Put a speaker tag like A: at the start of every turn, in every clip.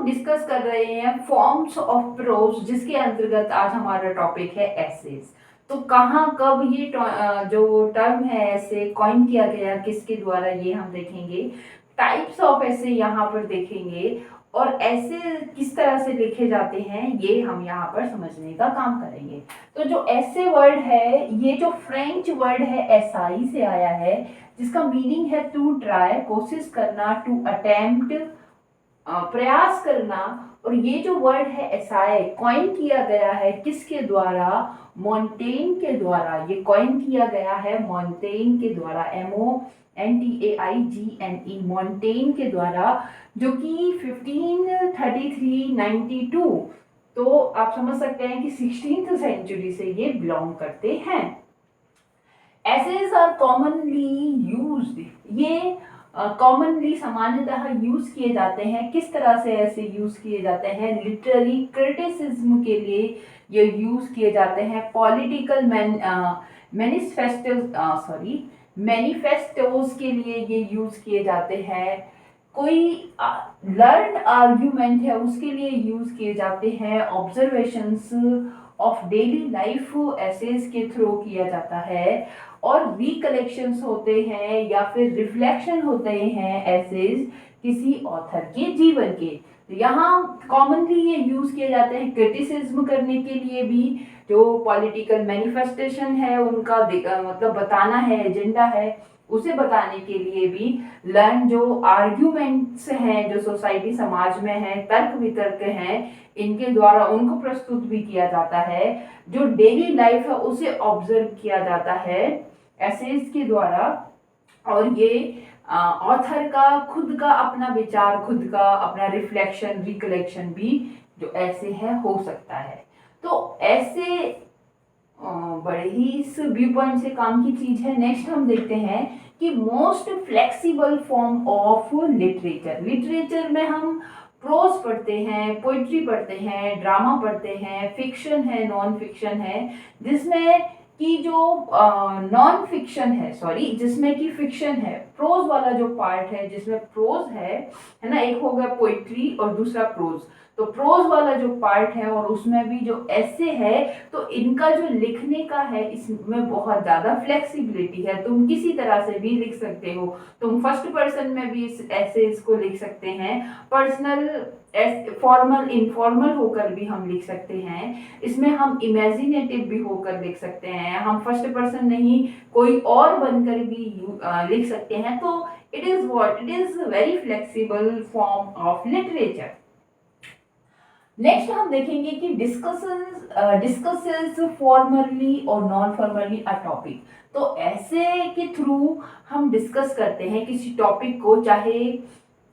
A: हम डिस्कस कर रहे हैं फॉर्म्स ऑफ प्रोज, जिसके अंतर्गत आज हमारा टॉपिक है एसेज। तो कहाँ कब ये जो टर्म है ऐसे कॉइन किया गया, किसके द्वारा, ये हम देखेंगे। टाइप्स ऑफ ऐसे यहाँ पर देखेंगे और ऐसे किस तरह से लिखे जाते हैं ये हम यहाँ पर समझने का काम करेंगे। तो जो ऐसे वर्ड है, ये जो फ्रेंच वर्ड है एसाई से आया है, जिसका मीनिंग है टू ट्राई, कोशिश करना, टू अटेम्प्ट, प्रयास करना। और ये जो वर्ड है एसाई कॉइन किया गया है किसके द्वारा, मॉन्टेन के द्वारा। ये कॉइन किया गया है मॉन्टेन के द्वारा, MONTAIGNE, मॉन्टेन के द्वारा, जो कि 1533-92, तो आप समझ सकते हैं कि 16th सेंचुरी से ये बिलोंग करते हैं। एसेज आर कॉमनली यूज्ड, ये कॉमनली सामान्यतः यूज किए जाते हैं। किस तरह से ऐसे यूज किए जाते हैं, लिटरेरी क्रिटिसिज्म के लिए ये यूज किए जाते हैं, पॉलिटिकल मैनिफेस्टोज के लिए ये यूज किए जाते हैं, कोई लर्न आर्ग्यूमेंट है उसके लिए यूज किए जाते हैं, observations of daily life essays के थ्रू किया जाता है, और रिकलेक्शंस होते हैं या फिर रिफ्लेक्शन होते हैं एसेज किसी ऑथर के जीवन के। तो यहाँ कॉमनली ये यूज किए जाते हैं क्रिटिसिज्म करने के लिए भी, जो पॉलिटिकल मैनिफेस्टेशन है उनका मतलब बताना है, एजेंडा है उसे बताने के लिए भी, लर्न जो आर्ग्यूमेंट्स हैं जो सोसाइटी समाज में है, तर्क वितर्क हैं, इनके द्वारा उनको प्रस्तुत भी किया जाता है, जो डेली लाइफ है उसे ऑब्जर्व किया जाता है एसेज के द्वारा। और ये ऑथर का खुद का अपना विचार, खुद का अपना रिफ्लेक्शन, रिकलेक्शन भी जो ऐसे है हो सकता है। तो ऐसे बड़े ही इस व्यू पॉइंट से काम की चीज है। नेक्स्ट हम देखते हैं कि most flexible form of literature. Literature में हम प्रोज पढ़ते हैं, पोइट्री पढ़ते हैं, ड्रामा पढ़ते हैं, फिक्शन है, नॉन फिक्शन है, जिसमें कि जो नॉन फिक्शन है, सॉरी, जिसमें कि फिक्शन है, प्रोज वाला जो पार्ट है जिसमें प्रोज है ना, एक हो गया पोइट्री और दूसरा प्रोज। तो प्रोज वाला जो पार्ट है और उसमें भी जो ऐसे है, तो इनका जो लिखने का है इसमें बहुत ज़्यादा फ्लेक्सिबिलिटी है। तुम किसी तरह से भी लिख सकते हो, तुम फर्स्ट पर्सन में भी इस ऐसे इसको लिख सकते हैं, पर्सनल, फॉर्मल, इनफॉर्मल होकर भी हम लिख सकते हैं, इसमें हम इमेजिनेटिव भी होकर लिख सकते हैं, हम फर्स्ट पर्सन नहीं कोई और बनकर भी लिख सकते हैं। तो it is very flexible form of literature. Next हम देखेंगे कि डिस्कसेस फॉर्मली और नॉन फॉर्मली अ टॉपिक। तो ऐसे के थ्रू हम डिस्कस करते हैं किसी टॉपिक को, चाहे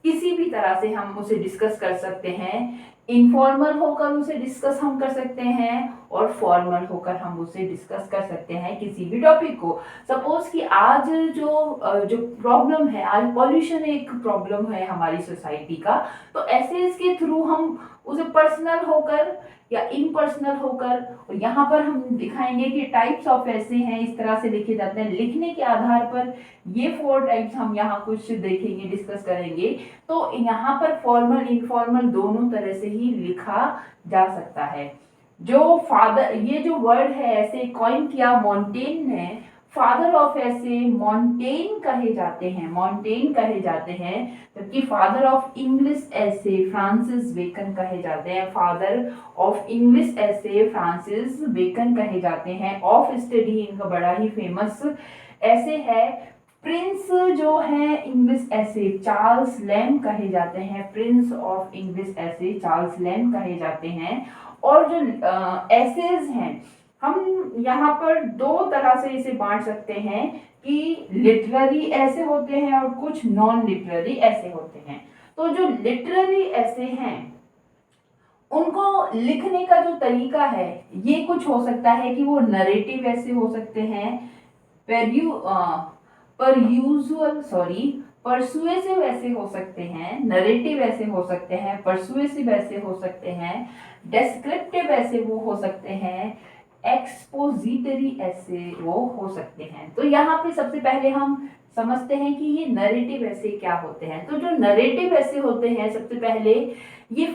A: किसी भी तरह से हम उसे डिस्कस कर सकते हैं। इनफॉर्मल होकर उसे डिस्कस हम कर सकते हैं और फॉर्मल होकर हम उसे डिस्कस कर सकते हैं किसी भी टॉपिक को। सपोज कि आज जो प्रॉब्लम है, आज पॉल्यूशन एक प्रॉब्लम है हमारी सोसाइटी का, तो ऐसे इसके थ्रू हम उसे पर्सनल होकर या इम्पर्सनल होकर, और यहाँ पर हम दिखाएंगे कि टाइप्स ऑफ ऐसे हैं, इस तरह से लिखे जाते हैं। लिखने के आधार पर ये 4 टाइप्स हम यहाँ कुछ देखेंगे, डिस्कस करेंगे। तो यहाँ पर फॉर्मल, इनफॉर्मल दोनों तरह से ही लिखा जा सकता है। जो फादर, ये जो वर्ड है ऐसे कॉइन किया मॉन्टेन ने, फादर ऑफ ऐसे मॉन्टेन कहे जाते हैं, मॉन्टेन कहे जाते हैं, जबकि फादर ऑफ इंग्लिश ऐसे फ्रांसिस बेकन कहे जाते हैं, फादर ऑफ इंग्लिश ऐसे फ्रांसिस बेकन कहे जाते हैं। ऑफ स्टडी इनका बड़ा ही फेमस ऐसे है। प्रिंस जो है इंग्लिश ऐसे चार्ल्स लैम कहे जाते हैं, प्रिंस ऑफ इंग्लिश ऐसे चार्ल्स लैम कहे जाते हैं। और जो एसेज हैं, हम यहाँ पर 2 तरह से इसे बांट सकते हैं कि लिटरेरी ऐसे होते हैं और कुछ नॉन लिटरेरी ऐसे होते हैं। तो जो लिटरेरी ऐसे हैं उनको लिखने का जो तरीका है ये कुछ हो सकता है कि वो नरेटिव ऐसे हो सकते हैं, परसुएसिव ऐसे हो सकते हैं, नरेटिव ऐसे हो सकते हैं, परसुएसिव ऐसे हो सकते हैं, डेस्क्रिप्टिव ऐसे वो हो सकते हैं, एक्सपोजिटरी ऐसे वो हो सकते हैं। तो यहाँ पे सबसे पहले हम समझते हैं कि ये नरेटिव ऐसे क्या होते हैं। तो जो नरेटिव ऐसे होते हैं, सबसे पहले ये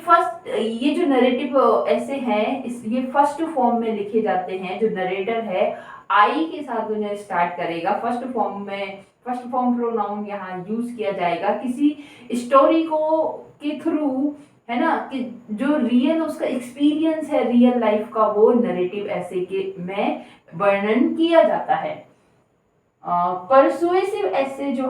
A: जो नरेटिव ऐसे हैं, ये फर्स्ट फॉर्म में लिखे जाते हैं। जो नरेटर है आई के साथ उन्हें स्टार्ट करेगा, फर्स्ट फॉर्म में फर्स्ट फॉर्म प्रोनाउन यहाँ यूज किया जाएगा किसी स्टोरी को के थ्रू, है ना, कि जो रियल उसका एक्सपीरियंस है रियल लाइफ का, वो नरेटिव ऐसे के में वर्णन किया जाता है। परसुएसिव ऐसे जो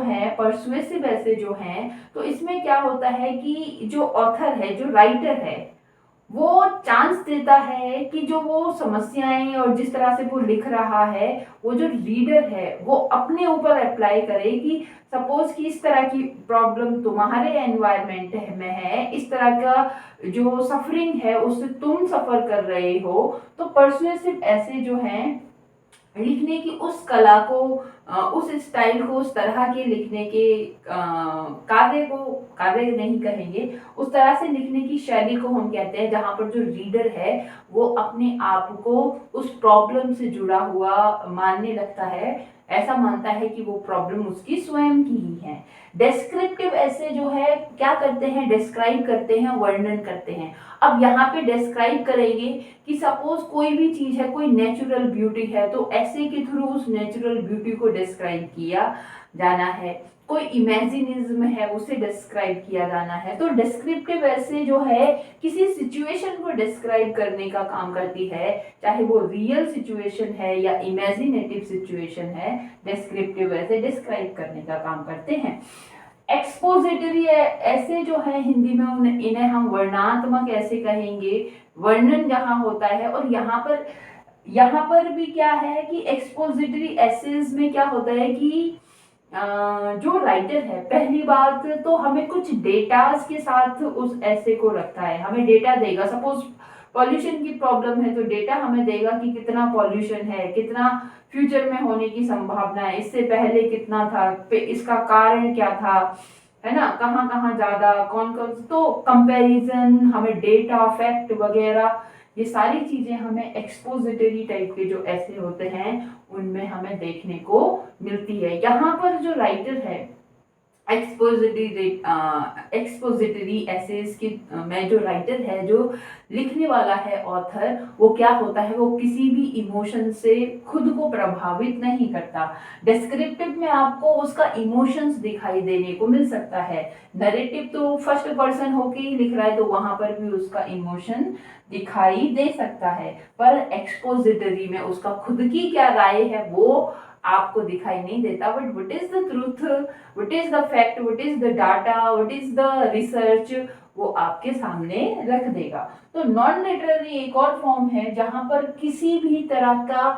A: हैं, तो इसमें क्या होता है कि जो ऑथर है, जो राइटर है, वो चांस देता है कि जो वो समस्याएं और जिस तरह से वो लिख रहा है, वो जो रीडर है वो अपने ऊपर अप्लाई करे कि सपोज कि इस तरह की प्रॉब्लम तुम्हारे एनवायरनमेंट में है, इस तरह का जो सफरिंग है उससे तुम सफर कर रहे हो। तो परसुएसिव ऐसे जो हैं, लिखने की उस कला को, उस स्टाइल को, उस तरह के लिखने के कार्य नहीं कहेंगे, उस तरह से लिखने की शैली को हम कहते हैं जहां पर जो रीडर है वो अपने आप को उस प्रॉब्लम से जुड़ा हुआ मानने लगता है, ऐसा मानता है कि वो प्रॉब्लम उसकी स्वयं की ही है। डेस्क्रिप्टिव ऐसे जो है क्या करते हैं, डिस्क्राइब करते हैं, वर्णन करते हैं। अब यहाँ पे डिस्क्राइब करेंगे कि सपोज कोई भी चीज है, कोई नेचुरल ब्यूटी है, तो ऐसे के थ्रू उस नेचुरल ब्यूटी को डिस्क्राइब किया जाना है। कोई इमेजिनिज्म है, उसे डिस्क्राइब किया जाना है। तो डिस्क्रिप्टिव ऐसे जो है किसी सिचुएशन को डिस्क्राइब करने का काम करती है, चाहे वो रियल सिचुएशन है या इमेजिनेटिव सिचुएशन है, डिस्क्रिप्टिव ऐसे डिस्क्राइब करने का काम करते हैं। एक्सपोजिटरी ऐसे जो है, हिंदी में इन्हें हम वर्णनात्मक ऐसे कहेंगे, वर्णन जहां होता है। और यहाँ पर भी क्या है कि एक्सपोजिटरी एसेज में क्या होता है कि जो राइटर है, पहली बात तो हमें कुछ डेटास के साथ उस ऐसे को रखता है, हमें डेटा देगा। सपोज पॉल्यूशन की प्रॉब्लम है तो डेटा हमें देगा कि कितना पॉल्यूशन है, कितना फ्यूचर में होने की संभावना है, इससे पहले कितना था, इसका कारण क्या था, है ना, कहाँ कहाँ ज्यादा, कौन कौन। तो कंपैरिजन, हमें डेटा, फैक्ट वगैरह, ये सारी चीजें हमें एक्सपोजिटरी टाइप के जो ऐसे होते हैं उनमें हमें देखने को मिलती है। यहाँ पर जो राइटर है, एक्सपोजिटरी एसेज की में जो राइटर है, जो लिखने वाला है ऑथर, वो क्या होता है, वो किसी भी इमोशन से खुद को प्रभावित नहीं करता। डिस्क्रिप्टिव में आपको उसका इमोशंस दिखाई देने को मिल सकता है, नरेटिव तो फर्स्ट पर्सन होके ही लिख रहा है तो वहां पर भी उसका इमोशन दिखाई दे सकता है। पर एक्सपोजिटरी में उसका खुद की क्या राय है वो आपको दिखाई नहीं देता। But what is the truth, what is the fact, what is the data, what is the research, वो आपके सामने रख देगा। तो नॉन लिटरेरी एक और फॉर्म है जहां पर किसी भी तरह का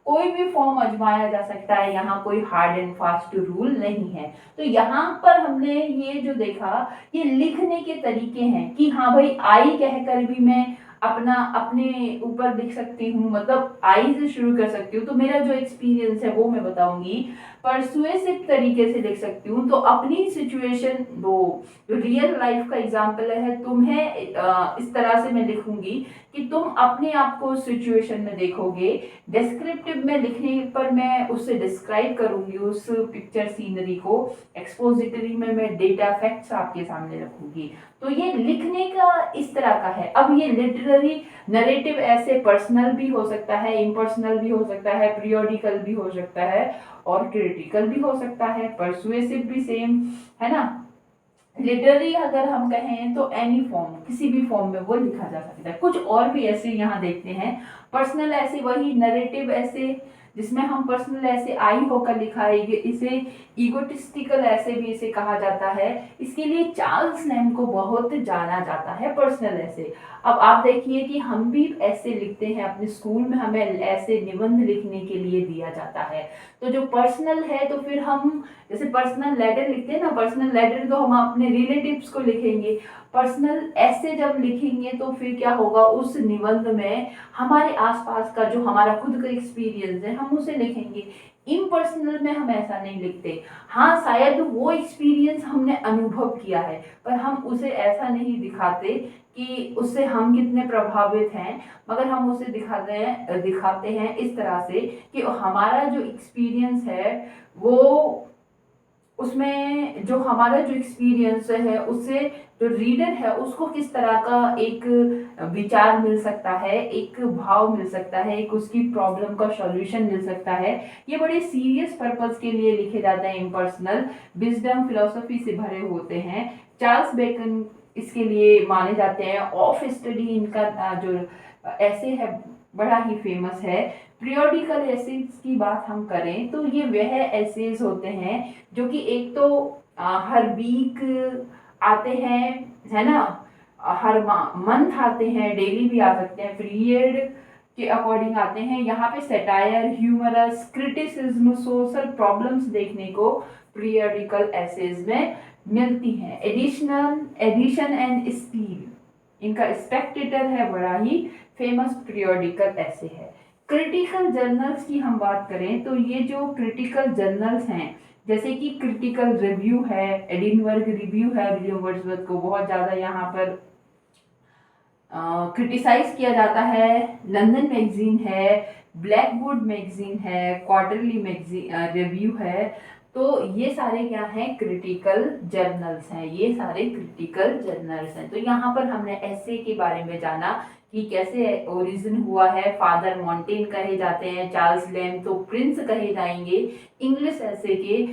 A: कोई भी फॉर्म आजमाया जा सकता है, यहाँ कोई हार्ड एंड फास्ट रूल नहीं है। तो यहाँ पर हमने ये जो देखा, ये लिखने के तरीके हैं कि हाँ भाई, आई कहकर भी मैं अपने ऊपर लिख सकती हूँ, मतलब आई से शुरू कर सकती हूँ, तो मेरा जो एक्सपीरियंस है वो मैं बताऊंगी। परसुएसिव तरीके से लिख सकती हूँ, तो अपनी सिचुएशन, वो रियल लाइफ का एग्जाम्पल है, तुम्हें इस तरह से मैं लिखूंगी कि तुम अपने आप को सिचुएशन में देखोगे। डिस्क्रिप्टिव में लिखने पर मैं उससे डिस्क्राइब करूंगी उस पिक्चर सीनरी को। एक्सपोजिटरी में मैं डेटा फैक्ट्स आपके सामने रखूंगी। तो ये लिखने का इस तरह का है। अब ये लिटरेरी नरेटिव ऐसे पर्सनल भी हो सकता है, इम्पर्सनल भी हो सकता है, पीरियोडिकल भी हो सकता है और क्रिटिकल भी हो सकता है। परसुएसिव भी सेम है ना। लिटरेरी अगर हम कहें तो एनी फॉर्म, किसी भी फॉर्म में वो लिखा जा सकता है। कुछ और भी ऐसे यहाँ देखते हैं। पर्सनल ऐसे वही, नरेटिव ऐसे जिसमें हम पर्सनल ऐसे आई होकर लिखाएंगे, इसे ईगोटिस्टिकल ऐसे भी इसे कहा जाता है। इसके लिए चार्ल्स लैम को बहुत जाना जाता है पर्सनल ऐसे। अब आप देखिए कि हम भी ऐसे लिखते हैं, अपने स्कूल में हमें ऐसे निबंध लिखने के लिए दिया जाता है। तो जो पर्सनल है, तो फिर हम जैसे पर्सनल लेटर लिखते हैं ना, पर्सनल लेटर तो हम अपने रिलेटिव्स को लिखेंगे। पर्सनल ऐसे जब लिखेंगे तो फिर क्या होगा, उस निबंध में हमारे आसपास का जो हमारा खुद का एक्सपीरियंस है हम उसे लिखेंगे। इम्पर्सनल में हम ऐसा नहीं लिखते। हाँ, शायद वो एक्सपीरियंस हमने अनुभव किया है, पर हम उसे ऐसा नहीं दिखाते कि उससे हम कितने प्रभावित हैं, मगर हम उसे दिखाते हैं इस तरह से कि हमारा जो एक्सपीरियंस है वो, उसमें जो हमारा जो एक्सपीरियंस है उससे जो रीडर है उसको किस तरह का एक विचार मिल सकता है, एक भाव मिल सकता है, एक उसकी प्रॉब्लम का सॉल्यूशन मिल सकता है। ये बड़े सीरियस पर्पस के लिए लिखे जाते हैं, इम्पर्सनल विजडम फिलोसफी से भरे होते हैं। चार्ल्स बेकन इसके लिए माने जाते हैं। ऑफ स्टडी इनका जो ऐसे है बड़ा ही फेमस है। पीरियोडिकल एसेज की बात हम करें तो ये वह एसेज होते हैं जो कि एक तो हर वीक आते हैं, है ना, हर मंथ आते हैं, डेली भी आ सकते हैं, पीरियड के अकॉर्डिंग आते हैं। यहाँ पे satire, humorous, criticism, social problems देखने को पीरियोडिकल एसेज में मिलती हैं। एडिशन एंड स्टील इनका स्पेक्टेटर है, बड़ा ही फेमस पीरियोडिकल ऐसे है। क्रिटिकल जर्नल्स की हम बात करें तो ये जो क्रिटिकल जर्नल्स हैं, जैसे कि क्रिटिकल रिव्यू है, एडिनबर्ग रिव्यू है, विलियम वर्ड्सवर्थ को बहुत ज़्यादा यहाँ पर क्रिटिसाइज किया जाता है। लंदन मैगजीन है, ब्लैकवुड मैगजीन है, क्वार्टरली मैगजीन रिव्यू है। तो ये सारे क्या हैं, क्रिटिकल जर्नल्स हैं, ये सारे क्रिटिकल जर्नल्स हैं। तो यहाँ पर हमने ऐसे के बारे में जाना कि कैसे ओरिजिन हुआ है। फादर मॉन्टेन कहे जाते हैं, चार्ल्स लैम्ब तो प्रिंस कहे जाएंगे इंग्लिश ऐसे के।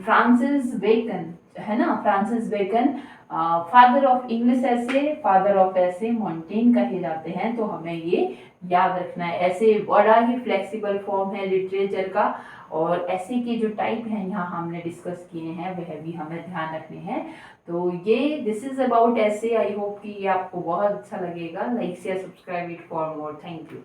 A: फ्रांसिस बेकन है ना, Francis Bacon father of English essay, father of essay Montaigne कहे जाते हैं। तो हमें ये याद रखना है। ऐसे बड़ा ही फ्लेक्सिबल फॉर्म है लिटरेचर का, और ऐसे के जो टाइप हैं यहाँ हमने डिस्कस किए हैं वह भी हमें ध्यान रखने हैं। तो ये दिस इज अबाउट ऐसे। आई होप कि ये आपको बहुत अच्छा लगेगा। Like share subscribe it for more. Thank you.